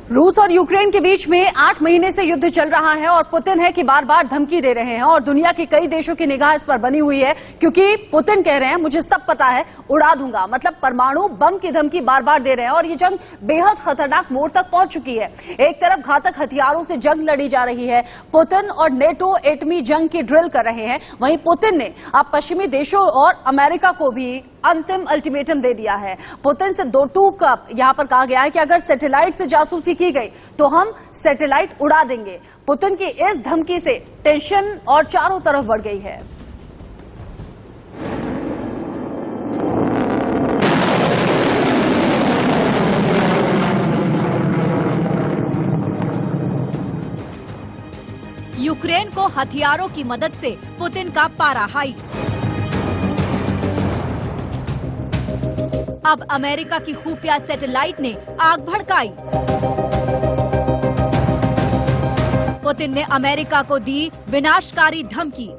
रूस और यूक्रेन के बीच में 8 महीने से युद्ध चल रहा है और पुतिन है कि बार बार धमकी दे रहे हैं और दुनिया की कई देशों की निगाह इस पर बनी हुई है क्योंकि पुतिन कह रहे हैं मुझे सब पता है, उड़ा दूंगा। मतलब परमाणु बम की धमकी बार बार दे रहे हैं और ये जंग बेहद खतरनाक मोड़ तक पहुंच चुकी है। एक तरफ घातक हथियारों से जंग लड़ी जा रही है, पुतिन और नेटो एटमी जंग की ड्रिल कर रहे हैं। वहीं पुतिन ने अब पश्चिमी देशों और अमेरिका को भी अंतिम अल्टीमेटम दे दिया है। पुतिन से दो टूक यहां पर कहा गया है कि अगर सैटेलाइट से जासूसी की गई तो हम सैटेलाइट उड़ा देंगे। पुतिन की इस धमकी से टेंशन और चारों तरफ बढ़ गई है। यूक्रेन को हथियारों की मदद से पुतिन का पारा हाई। अब अमेरिका की खुफिया सैटेलाइट ने आग भड़काई। पुतिन ने अमेरिका को दी विनाशकारी धमकी।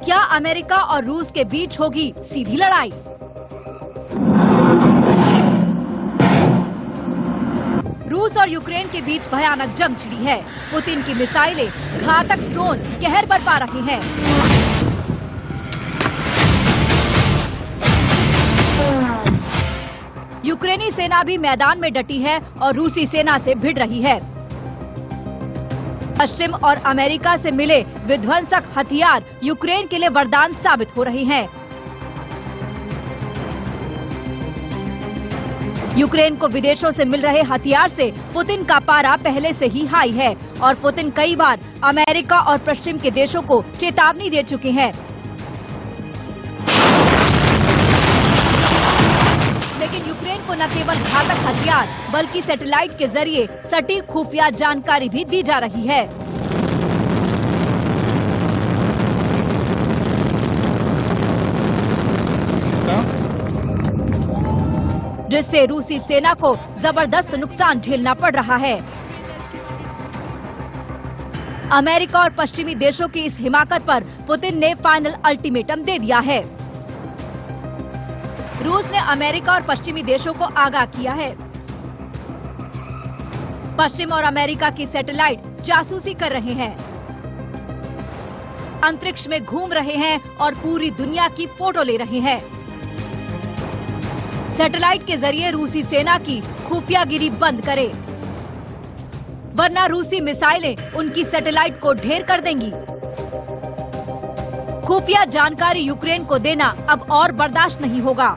क्या अमेरिका और रूस के बीच होगी सीधी लड़ाई? रूस और यूक्रेन के बीच भयानक जंग छिड़ी है। पुतिन की मिसाइलें घातक ड्रोन कहर बरपा रही हैं। यूक्रेनी सेना भी मैदान में डटी है और रूसी सेना से भिड़ रही है। पश्चिम और अमेरिका से मिले विध्वंसक हथियार यूक्रेन के लिए वरदान साबित हो रहे हैं। यूक्रेन को विदेशों से मिल रहे हथियार से पुतिन का पारा पहले से ही हाई है और पुतिन कई बार अमेरिका और पश्चिम के देशों को चेतावनी दे चुके हैं। लेकिन यूक्रेन को न केवल घातक हथियार बल्कि सैटेलाइट के जरिए सटीक खुफिया जानकारी भी दी जा रही है। जिससे रूसी सेना को जबरदस्त नुकसान झेलना पड़ रहा है। अमेरिका और पश्चिमी देशों की इस हिमाकत पर पुतिन ने फाइनल अल्टीमेटम दे दिया है। रूस ने अमेरिका और पश्चिमी देशों को आगाह किया है। पश्चिम और अमेरिका की सैटेलाइट जासूसी कर रहे हैं, अंतरिक्ष में घूम रहे हैं और पूरी दुनिया की फोटो ले रहे हैं। सैटेलाइट के जरिए रूसी सेना की खुफियागिरी बंद करे, वरना रूसी मिसाइलें उनकी सैटेलाइट को ढेर कर देंगी। खुफिया जानकारी यूक्रेन को देना अब और बर्दाश्त नहीं होगा।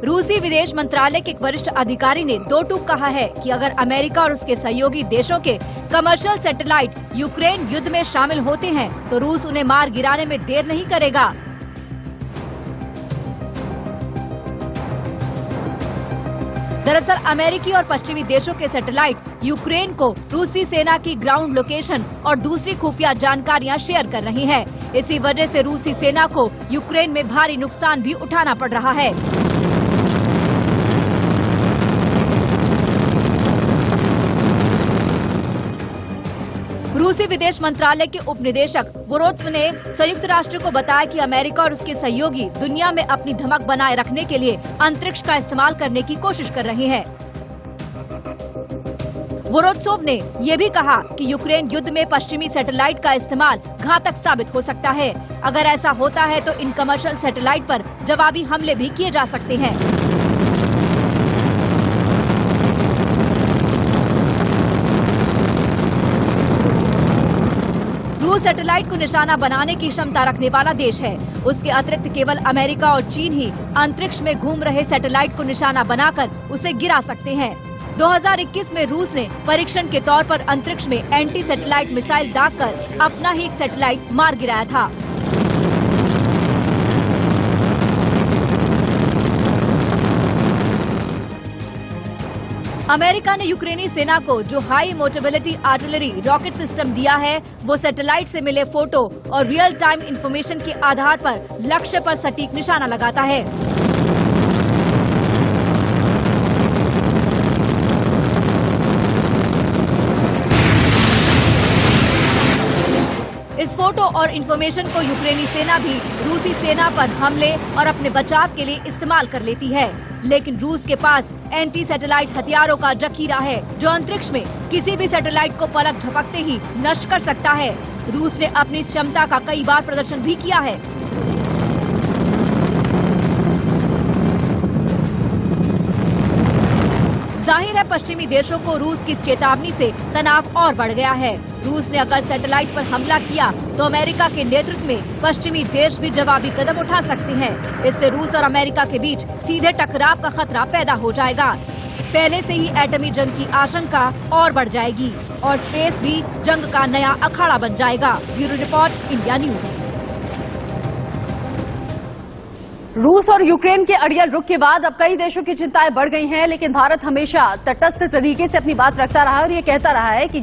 रूसी विदेश मंत्रालय के एक वरिष्ठ अधिकारी ने दो टूक कहा है कि अगर अमेरिका और उसके सहयोगी देशों के कमर्शियल सैटेलाइट यूक्रेन युद्ध में शामिल होते हैं तो रूस उन्हें मार गिराने में देर नहीं करेगा। दरअसल अमेरिकी और पश्चिमी देशों के सैटेलाइट यूक्रेन को रूसी सेना की ग्राउंड लोकेशन और दूसरी खुफिया जानकारियां शेयर कर रही हैं। इसी वजह से रूसी सेना को यूक्रेन में भारी नुकसान भी उठाना पड़ रहा है। रूसी विदेश मंत्रालय के उप निदेशक वोरोत्सव ने संयुक्त राष्ट्र को बताया कि अमेरिका और उसके सहयोगी दुनिया में अपनी धमक बनाए रखने के लिए अंतरिक्ष का इस्तेमाल करने की कोशिश कर रहे हैं। वोरोत्सव ने ये भी कहा कि यूक्रेन युद्ध में पश्चिमी सैटेलाइट का इस्तेमाल घातक साबित हो सकता है। अगर ऐसा होता है तो इन कमर्शियल सैटेलाइट पर जवाबी हमले भी किए जा सकते हैं। रूस सैटेलाइट को निशाना बनाने की क्षमता रखने वाला देश है। उसके अतिरिक्त केवल अमेरिका और चीन ही अंतरिक्ष में घूम रहे सैटेलाइट को निशाना बनाकर उसे गिरा सकते हैं। 2021 में रूस ने परीक्षण के तौर पर अंतरिक्ष में एंटी सैटेलाइट मिसाइल दागकर अपना ही एक सैटेलाइट मार गिराया था। अमेरिका ने यूक्रेनी सेना को जो हाई मोटेबिलिटी आर्टिलरी रॉकेट सिस्टम दिया है वो सैटेलाइट से मिले फोटो और रियल टाइम इंफॉर्मेशन के आधार पर लक्ष्य पर सटीक निशाना लगाता है। इस फोटो और इंफॉर्मेशन को यूक्रेनी सेना भी रूसी सेना पर हमले और अपने बचाव के लिए इस्तेमाल कर लेती है। लेकिन रूस के पास एंटी सैटेलाइट हथियारों का जखीरा है जो अंतरिक्ष में किसी भी सैटेलाइट को पलक झपकते ही नष्ट कर सकता है। रूस ने अपनी इस क्षमता का कई बार प्रदर्शन भी किया है। जाहिर है पश्चिमी देशों को रूस की इस चेतावनी से तनाव और बढ़ गया है। रूस ने अगर सैटेलाइट पर हमला किया तो अमेरिका के नेतृत्व में पश्चिमी देश भी जवाबी कदम उठा सकते हैं। इससे रूस और अमेरिका के बीच सीधे टकराव का खतरा पैदा हो जाएगा। पहले से ही एटमी जंग की आशंका और बढ़ जाएगी और स्पेस भी जंग का नया अखाड़ा बन जाएगा। Bureau report, India news. रूस और यूक्रेन के अड़ियल रुख के बाद अब कई देशों की चिंताएं बढ़ गई हैं, लेकिन भारत हमेशा तटस्थ तरीके से अपनी बात रखता रहा है और ये कहता रहा है कि